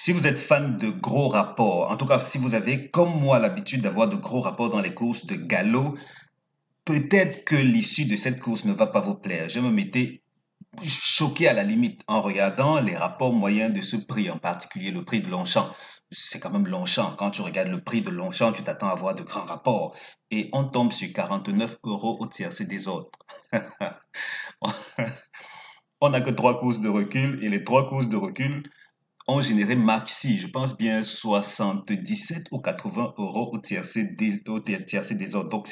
Si vous êtes fan de gros rapports, en tout cas si vous avez comme moi l'habitude d'avoir de gros rapports dans les courses de galop, peut-être que l'issue de cette course ne va pas vous plaire. Je me mettais choqué à la limite en regardant les rapports moyens de ce prix, en particulier le prix de Longchamp. C'est quand même Longchamp. Quand tu regardes le prix de Longchamp, tu t'attends à voir de grands rapports. Et on tombe sur 49 euros au tiercé des autres. On n'a que trois courses de recul et les trois courses de recul ont généré maxi, je pense bien 77 ou 80 euros au tiercé des autres. Donc,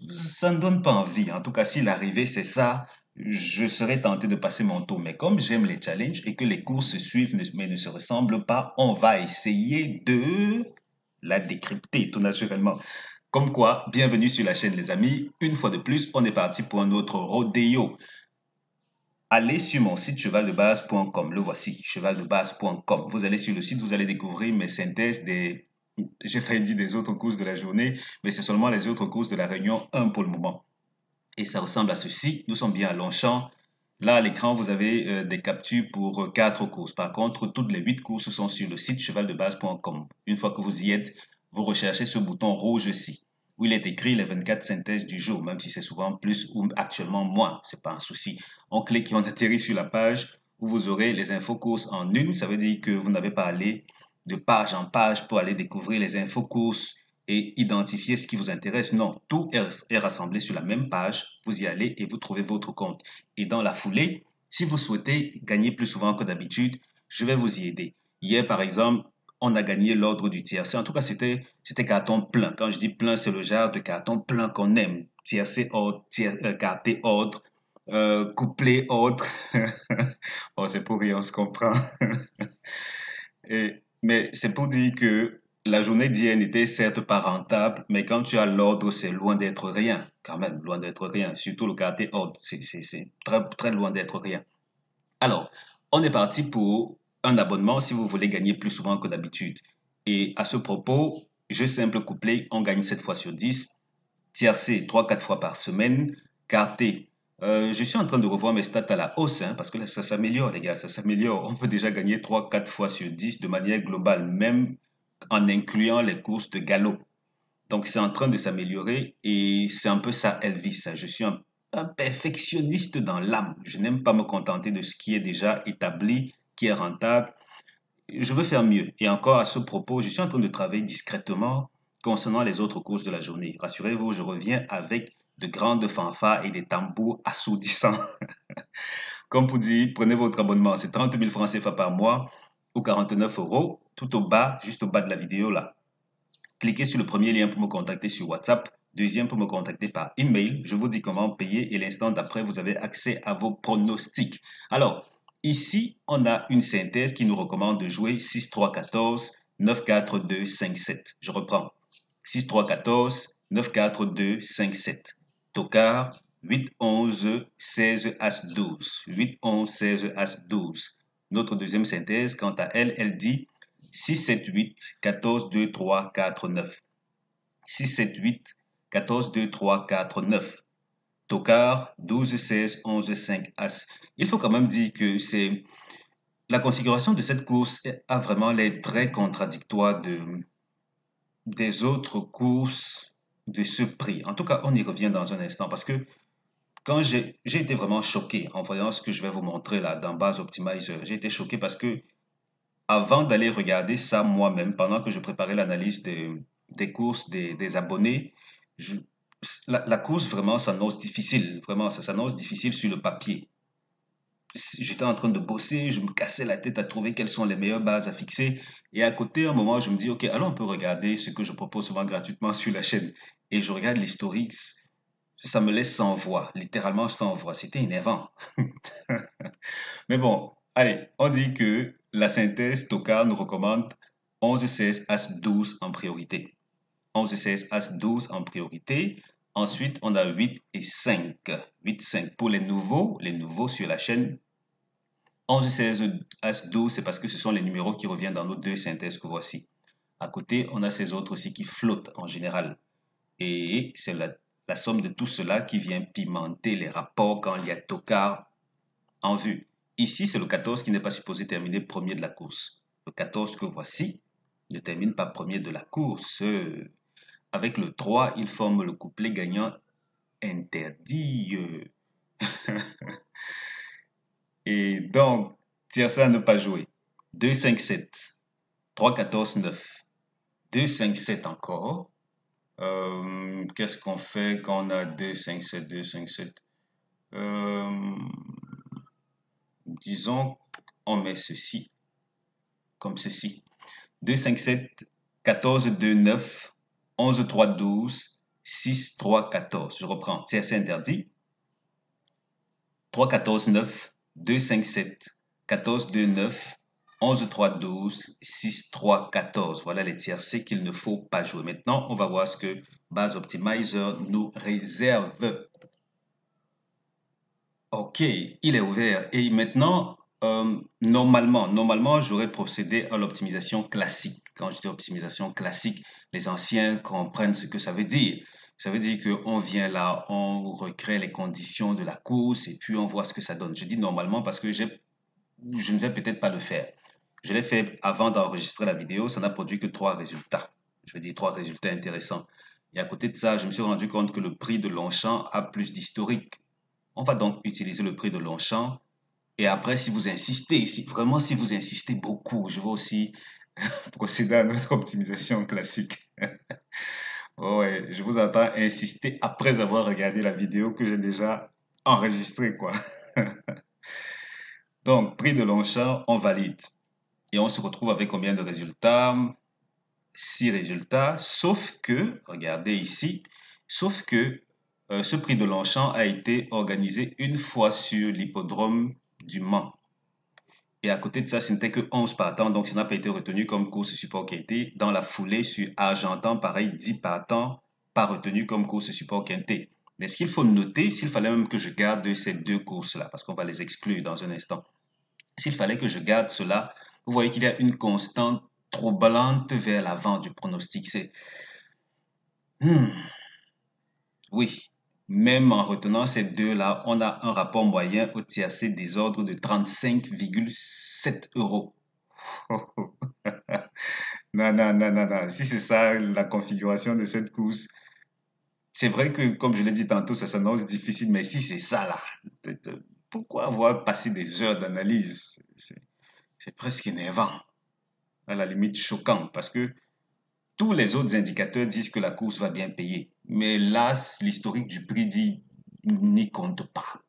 ça ne donne pas envie. En tout cas, si l'arrivée, c'est ça, je serais tenté de passer mon tour. Mais comme j'aime les challenges et que les courses se suivent mais ne se ressemblent pas, on va essayer de la décrypter tout naturellement. Comme quoi, bienvenue sur la chaîne les amis. Une fois de plus, on est parti pour un autre rodéo. Allez sur mon site chevaldebase.com, le voici, chevaldebase.com. Vous allez sur le site, vous allez découvrir mes synthèses j'ai failli dire des autres courses de la journée, mais c'est seulement les autres courses de la Réunion 1 pour le moment. Et ça ressemble à ceci. Nous sommes bien à Longchamp. Là, à l'écran, vous avez des captures pour 4 courses. Par contre, toutes les 8 courses sont sur le site chevaldebase.com. Une fois que vous y êtes, vous recherchez ce bouton rouge-ci, où il est écrit les 24 synthèses du jour, même si c'est souvent plus ou actuellement moins, c'est pas un souci. On clique et on atterrit sur la page où vous aurez les infos courses en une. Ça veut dire que vous n'avez pas à aller de page en page pour aller découvrir les infos courses et identifier ce qui vous intéresse. Non, tout est rassemblé sur la même page. Vous y allez et vous trouvez votre compte. Et dans la foulée, si vous souhaitez gagner plus souvent que d'habitude, je vais vous y aider. Hier, par exemple, on a gagné l'ordre du tiercé. En tout cas, c'était carton plein. Quand je dis plein, c'est le genre de carton plein qu'on aime. Tiercé ordre, quarté ordre, couplet ordre. Oh, c'est pour rire, on se comprend. Mais c'est pour dire que la journée d'hier n'était certes pas rentable, mais quand tu as l'ordre, c'est loin d'être rien. Quand même, loin d'être rien. Surtout le quartier ordre, c'est très, très loin d'être rien. Alors, on est parti pour un abonnement si vous voulez gagner plus souvent que d'habitude. Et à ce propos, jeu simple couplé, on gagne 7 fois sur 10. Tiercé, 3-4 fois par semaine. Quarté, je suis en train de revoir mes stats à la hausse, hein, parce que là, ça s'améliore, les gars, ça s'améliore. On peut déjà gagner 3-4 fois sur 10 de manière globale, même en incluant les courses de galop. Donc, c'est en train de s'améliorer et c'est un peu ça, Elvis. Je suis un perfectionniste dans l'âme. Je n'aime pas me contenter de ce qui est déjà établi, qui est rentable. Je veux faire mieux. Et encore à ce propos, je suis en train de travailler discrètement concernant les autres courses de la journée. Rassurez-vous, je reviens avec de grandes fanfares et des tambours assourdissants. Comme pour dire, prenez votre abonnement, c'est 30 000 francs CFA par mois ou 49 euros, tout au bas, juste au bas de la vidéo là. Cliquez sur le premier lien pour me contacter sur WhatsApp, deuxième pour me contacter par email. Je vous dis comment payer et l'instant d'après, vous avez accès à vos pronostics. Alors, ici, on a une synthèse qui nous recommande de jouer 6-3-14, 9-4-2, 5-7. Je reprends. 6-3-14, 9-4-2, 5-7. Tocard, 8-11, 16, As 12. 8-11, 16, As 12. Notre deuxième synthèse, quant à elle, elle dit 6, 7, 8, 14, 2, 3, 4, 9. 6, 7, 8, 14, 2, 3, 4, 9. Tocard, 12, 16, 11, 5, As. Il faut quand même dire que c'est la configuration de cette course a vraiment l'air très contradictoire des autres courses de ce prix. En tout cas, on y revient dans un instant parce que quand j'ai été vraiment choqué en voyant ce que je vais vous montrer là dans Base Optimizer, j'ai été choqué parce que avant d'aller regarder ça moi-même, pendant que je préparais l'analyse des courses des abonnés, je- la course vraiment s'annonce difficile. Vraiment, ça s'annonce difficile sur le papier. J'étais en train de bosser, je me cassais la tête à trouver quelles sont les meilleures bases à fixer. Et à côté, à un moment, je me dis, OK, alors on peut regarder ce que je propose souvent gratuitement sur la chaîne. Et je regarde l'historique, ça me laisse sans voix, littéralement sans voix. C'était énervant. Mais bon, allez, on dit que la synthèse Tokar nous recommande 11, 16, As 12 en priorité. 11, 16, As 12 en priorité. Ensuite, on a 8 et 5. 8, 5 pour les nouveaux sur la chaîne. 11, 16, As 12, c'est parce que ce sont les numéros qui reviennent dans nos deux synthèses que voici. À côté, on a ces autres aussi qui flottent en général. Et c'est la somme de tout cela qui vient pimenter les rapports quand il y a Tokar en vue. Ici, c'est le 14 qui n'est pas supposé terminer premier de la course. Le 14 que voici ne termine pas premier de la course. Avec le 3, il forme le couplet gagnant interdit. Et donc, tiercé à ne pas jouer. 2, 5, 7. 3, 14, 9. 2, 5, 7 encore. Qu'est-ce qu'on fait quand on a 2, 5, 7, 2, 5, 7? Disons, on met ceci comme ceci. 2, 5, 7, 14, 2, 9, 11, 3, 12, 6, 3, 14. Je reprends. Tiercé interdit. 3, 14, 9, 2, 5, 7, 14, 2, 9, 11, 3, 12, 6, 3, 14. Voilà les tiercés qu'il ne faut pas jouer. Maintenant, on va voir ce que Base Optimizer nous réserve. Ok, il est ouvert. Et maintenant, normalement, j'aurais procédé à l'optimisation classique. Quand je dis optimisation classique, les anciens comprennent ce que ça veut dire. Ça veut dire qu'on vient là, on recrée les conditions de la course et puis on voit ce que ça donne. Je dis normalement parce que je ne vais peut-être pas le faire. Je l'ai fait avant d'enregistrer la vidéo, ça n'a produit que 3 résultats. Je veux dire 3 résultats intéressants. Et à côté de ça, je me suis rendu compte que le prix de Longchamp a plus d'historique. On va donc utiliser le prix de Longchamp. Et après, si vous insistez, si vous insistez beaucoup, je vais aussi procéder à notre optimisation classique. Ouais, je vous entends insister après avoir regardé la vidéo que j'ai déjà enregistrée, quoi. Donc, prix de Longchamp, on valide. Et on se retrouve avec combien de résultats? 6 résultats, sauf que, regardez ici, sauf que ce prix de Longchamp a été organisé une fois sur l'hippodrome du Mans. Et à côté de ça, ce n'était que 11 partants, donc ça n'a pas été retenu comme course support quinté. Dans la foulée sur Argentan, pareil, 10 partants, pas retenu comme course support quinté. Mais ce qu'il faut noter, s'il fallait même que je garde ces deux courses-là, parce qu'on va les exclure dans un instant, s'il fallait que je garde cela, vous voyez qu'il y a une constante troublante vers l'avant du pronostic. C'est hmm, oui, même en retenant ces deux-là, on a un rapport moyen au tiercé des ordres de 35,7 euros. Non, non, non, non, non. Si c'est ça la configuration de cette course, c'est vrai que, comme je l'ai dit tantôt, ça s'annonce difficile, mais si c'est ça là, pourquoi avoir passé des heures d'analyse? C'est presque énervant, à la limite choquant, parce que tous les autres indicateurs disent que la course va bien payer. Mais là, l'historique du prix dit n'y compte pas.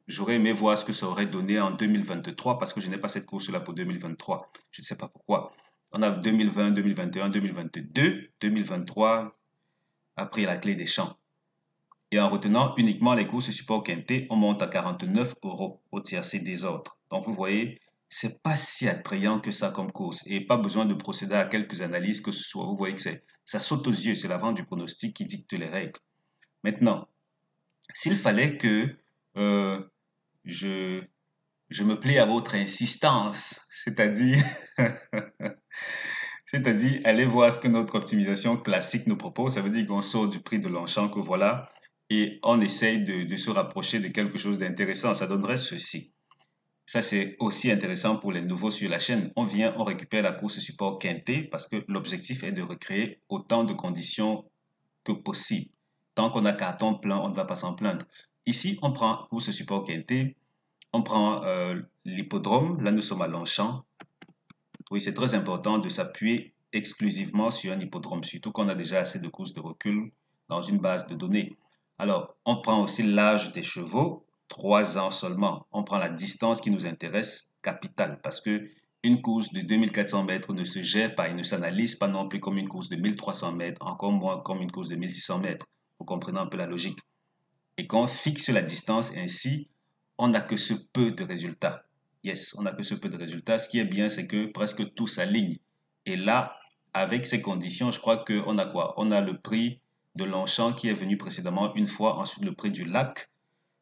J'aurais aimé voir ce que ça aurait donné en 2023 parce que je n'ai pas cette course-là pour 2023. Je ne sais pas pourquoi. On a 2020, 2021, 2022, 2023 a pris la clé des champs. Et en retenant uniquement les courses support quinté, on monte à 49 euros au tiercé des autres. Donc vous voyez, c'est pas si attrayant que ça comme course et pas besoin de procéder à quelques analyses que ce soit. Vous voyez que ça saute aux yeux, c'est la vente du pronostic qui dicte les règles. Maintenant, s'il fallait que euh, je, je me plais à votre insistance, c'est-à-dire c'est-à-dire allez voir ce que notre optimisation classique nous propose, ça veut dire qu'on sort du prix de Longchamp que voilà et on essaye de se rapprocher de quelque chose d'intéressant. Ça donnerait ceci. Ça, c'est aussi intéressant pour les nouveaux sur la chaîne. On vient, on récupère la course support quinté parce que l'objectif est de recréer autant de conditions que possible. Tant qu'on a carton plein, on ne va pas s'en plaindre. Ici, on prend course support quinté, on prend l'hippodrome. Là, nous sommes à Longchamp. Oui, c'est très important de s'appuyer exclusivement sur un hippodrome, surtout qu'on a déjà assez de courses de recul dans une base de données. Alors, on prend aussi l'âge des chevaux, 3 ans seulement. On prend la distance qui nous intéresse, capitale, parce que une course de 2400 mètres ne se gère pas et ne s'analyse pas non plus comme une course de 1300 mètres, encore moins comme une course de 1600 mètres. Vous comprenez un peu la logique. Et quand on fixe la distance ainsi, on n'a que ce peu de résultats. Yes, on n'a que ce peu de résultats. Ce qui est bien, c'est que presque tout s'aligne. Et là, avec ces conditions, je crois qu'on a quoi? On a le prix de Longchamp qui est venu précédemment une fois, ensuite le prix du lac.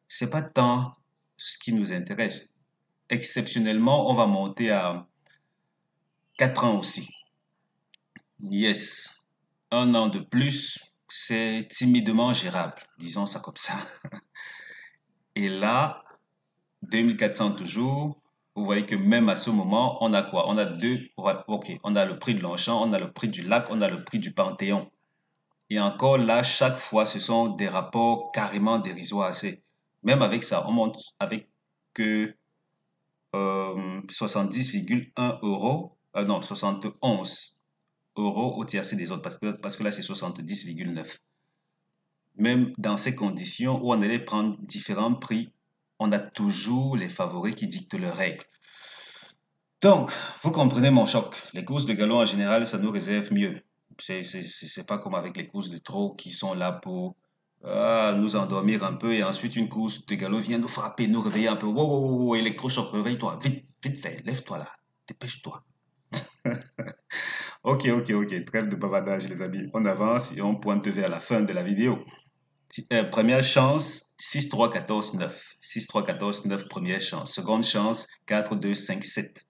C'est pas tant ce qui nous intéresse. Exceptionnellement, on va monter à 4 ans aussi. Yes, un an de plus, c'est timidement gérable, disons ça comme ça. Et là, 2400 toujours. Vous voyez que même à ce moment, on a quoi? On a deux, ok, on a le prix de Longchamp, on a le prix du Lac, on a le prix du Panthéon. Et encore là, chaque fois, ce sont des rapports carrément dérisoires. Même avec ça, on monte avec que 70,1 euros, non, 71 euros au tiercé des autres, parce que là, c'est 70,9. Même dans ces conditions où on allait prendre différents prix, on a toujours les favoris qui dictent leurs règles. Donc, vous comprenez mon choc. Les courses de galop en général, ça nous réserve mieux. C'est pas comme avec les courses de trot qui sont là pour nous endormir un peu et ensuite une course de galop vient nous frapper, nous réveiller un peu. Wow, wow, wow, wow, électrochoc, réveille-toi, vite, vite fait, lève-toi là, dépêche-toi. Ok, ok, ok, trêve de bavardage les amis. On avance et on pointe vers la fin de la vidéo. Première chance, 6, 3, 14, 9. 6, 3, 14, 9, première chance. Seconde chance, 4, 2, 5, 7.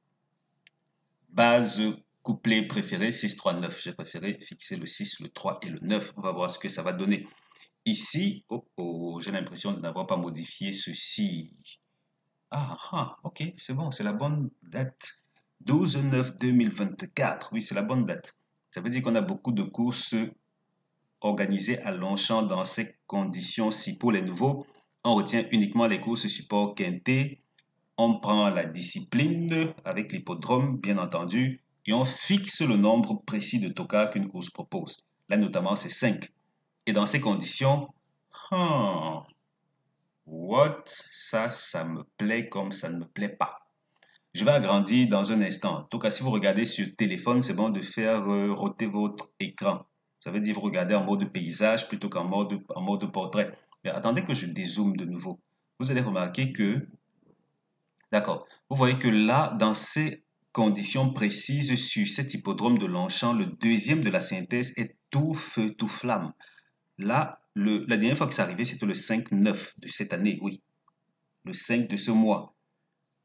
Base couplet préféré, 6, 3, 9. J'ai préféré fixer le 6, le 3 et le 9. On va voir ce que ça va donner. Ici, oh, oh, j'ai l'impression de n'avoir pas modifié ceci. Ok, c'est bon, c'est la bonne date. 12/9/2024. Oui, c'est la bonne date. Ça veut dire qu'on a beaucoup de courses organisées à Longchamp dans ces conditions-ci. Pour les nouveaux, on retient uniquement les courses support quinté. On prend la discipline avec l'hippodrome, bien entendu, et on fixe le nombre précis de tocards qu'une course propose. Là, notamment, c'est 5. Et dans ces conditions, hmm, ça me plaît comme ça ne me plaît pas. Je vais agrandir dans un instant. En tout cas, si vous regardez sur téléphone, c'est bon de faire roter votre écran. Ça veut dire vous regardez en mode paysage plutôt qu'en mode portrait. Mais attendez que je dézoome de nouveau. Vous allez remarquer que, d'accord, vous voyez que là, dans ces conditions précises sur cet hippodrome de Longchamp, le deuxième de la synthèse est tout feu, tout flamme. Là, la dernière fois que c'est arrivé, c'était le 5/9 de cette année, oui. Le 5 de ce mois.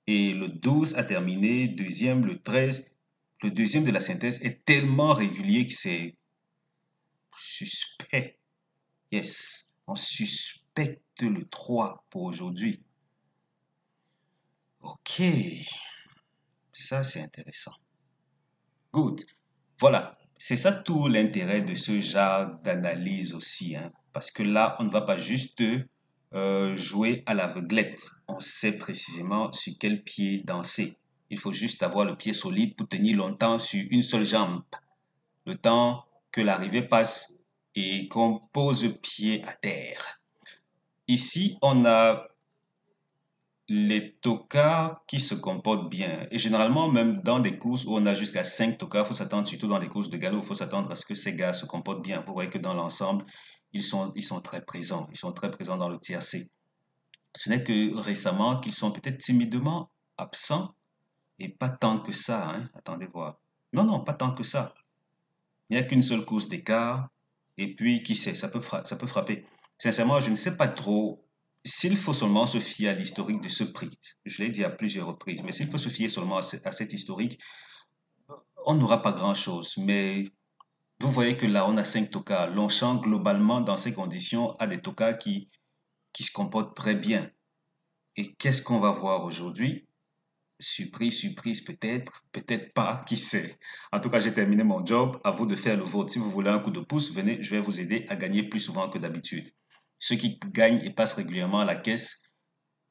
Et le 12 a terminé, deuxième, le 13. Le deuxième de la synthèse est tellement régulier que c'est suspect. Yes, on suspecte le 3 pour aujourd'hui. Ok, ça c'est intéressant. Good. Voilà, c'est ça tout l'intérêt de ce genre d'analyse aussi, hein. Parce que là, on ne va pas juste jouer à l'aveuglette. On sait précisément sur quel pied danser. Il faut juste avoir le pied solide pour tenir longtemps sur une seule jambe. Le temps que l'arrivée passe et qu'on pose pied à terre. Ici, on a les tocards qui se comportent bien. Et généralement, même dans des courses où on a jusqu'à 5 tocards, il faut s'attendre, surtout dans les courses de galop, il faut s'attendre à ce que ces gars se comportent bien. Vous voyez que dans l'ensemble, ils sont très présents. Ils sont très présents dans le tiercé. Ce n'est que récemment qu'ils sont peut-être timidement absents et pas tant que ça, hein. Attendez voir. Non, non, pas tant que ça. Il n'y a qu'une seule course d'écart. Et puis, qui sait, ça peut frapper. Sincèrement, je ne sais pas trop s'il faut seulement se fier à l'historique de ce prix. Je l'ai dit à plusieurs reprises, mais s'il faut se fier seulement à cet historique, on n'aura pas grand-chose. Mais vous voyez que là, on a 5 tocards. Longchamp, globalement, dans ces conditions, a des tocards qui se comportent très bien. Et qu'est-ce qu'on va voir aujourd'hui? Surprise, surprise, peut-être, peut-être pas, qui sait. En tout cas, j'ai terminé mon job. À vous de faire le vôtre. Si vous voulez un coup de pouce, venez, je vais vous aider à gagner plus souvent que d'habitude. Ceux qui gagnent et passent régulièrement à la caisse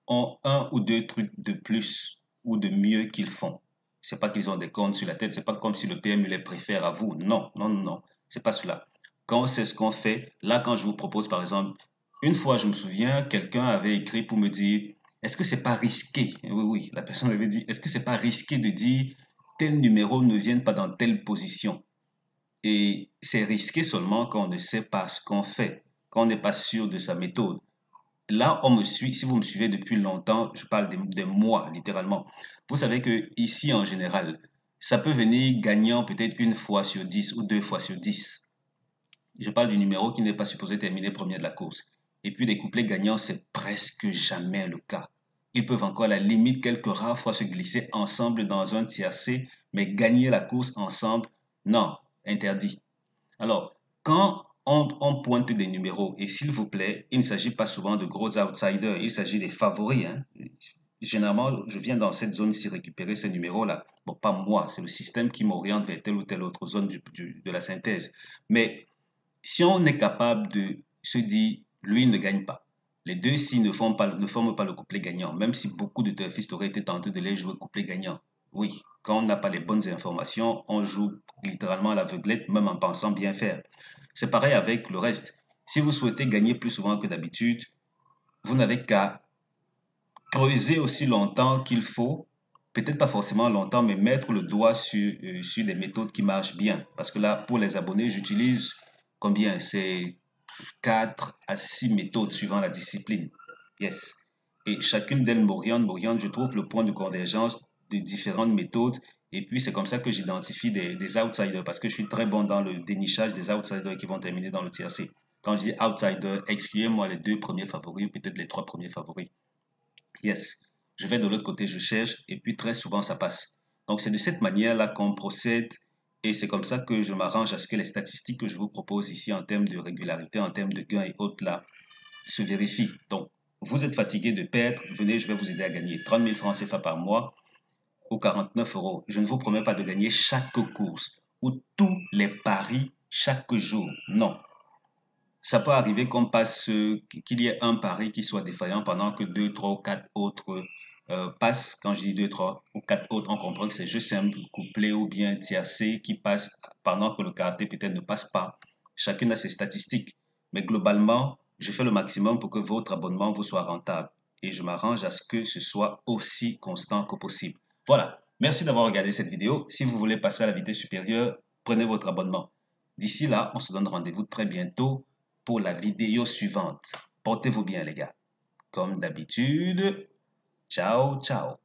ont un ou deux trucs de plus ou de mieux qu'ils font. C'est pas qu'ils ont des cornes sur la tête, c'est pas comme si le PMU les préfère à vous. Non, non, non, non, c'est pas cela. Quand c'est ce qu'on fait, là, quand je vous propose, par exemple, une fois, je me souviens, quelqu'un avait écrit pour me dire, est-ce que c'est pas risqué? Oui, oui, la personne avait dit, est-ce que c'est pas risqué de dire tel numéro ne vienne pas dans telle position? Et c'est risqué seulement quand on ne sait pas ce qu'on fait, quand on n'est pas sûr de sa méthode. Là, on me suit, si vous me suivez depuis longtemps, je parle des mois, littéralement. Vous savez que ici, en général, ça peut venir gagnant peut-être une fois sur 10 ou deux fois sur 10. Je parle du numéro qui n'est pas supposé terminer premier de la course. Et puis les couplets gagnants, c'est presque jamais le cas. Ils peuvent encore à la limite quelques rares fois se glisser ensemble dans un tiercé, mais gagner la course ensemble, non, interdit. Alors, quand on pointe des numéros, et s'il vous plaît, il ne s'agit pas souvent de gros outsiders, il s'agit des favoris, hein. généralement, je viens dans cette zone-ci récupérer ces numéros-là. Bon, pas moi, c'est le système qui m'oriente vers telle ou telle autre zone de la synthèse. Mais si on est capable de se dire, lui ne gagne pas, les deux ci ne forment pas le couplet gagnant, même si beaucoup de turfistes auraient été tentés de les jouer couplet gagnant. Oui, quand on n'a pas les bonnes informations, on joue littéralement à l'aveuglette, même en pensant bien faire. C'est pareil avec le reste. Si vous souhaitez gagner plus souvent que d'habitude, vous n'avez qu'à creuser aussi longtemps qu'il faut, peut-être pas forcément longtemps, mais mettre le doigt sur des méthodes qui marchent bien. Parce que là, pour les abonnés, j'utilise combien? C'est 4 à 6 méthodes suivant la discipline. Yes. Et chacune d'elles m'oriente, je trouve le point de convergence des différentes méthodes. Et puis, c'est comme ça que j'identifie des outsiders, parce que je suis très bon dans le dénichage des outsiders qui vont terminer dans le tiercé. Quand je dis outsider, excluez-moi les deux premiers favoris, ou peut-être les trois premiers favoris. Yes. Je vais de l'autre côté, je cherche, et puis très souvent, ça passe. Donc, c'est de cette manière-là qu'on procède, et c'est comme ça que je m'arrange à ce que les statistiques que je vous propose ici en termes de régularité, en termes de gains et autres là, se vérifient. Donc, vous êtes fatigué de perdre, venez, je vais vous aider à gagner 30 000 francs CFA par mois ou 49 euros. Je ne vous promets pas de gagner chaque course ou tous les paris chaque jour. Non. Ça peut arriver qu'on passe, qu'il y ait un pari qui soit défaillant pendant que deux, trois ou quatre autres passent. Quand je dis deux, trois ou quatre autres, on comprend que c'est jeu simple, couplé ou bien tiercé qui passe pendant que le karaté peut-être ne passe pas. Chacune a ses statistiques. Mais globalement, je fais le maximum pour que votre abonnement vous soit rentable. Et je m'arrange à ce que ce soit aussi constant que possible. Voilà. Merci d'avoir regardé cette vidéo. Si vous voulez passer à la vitesse supérieure, prenez votre abonnement. D'ici là, on se donne rendez-vous très bientôt pour la vidéo suivante. Portez-vous bien, les gars. Comme d'habitude, ciao, ciao.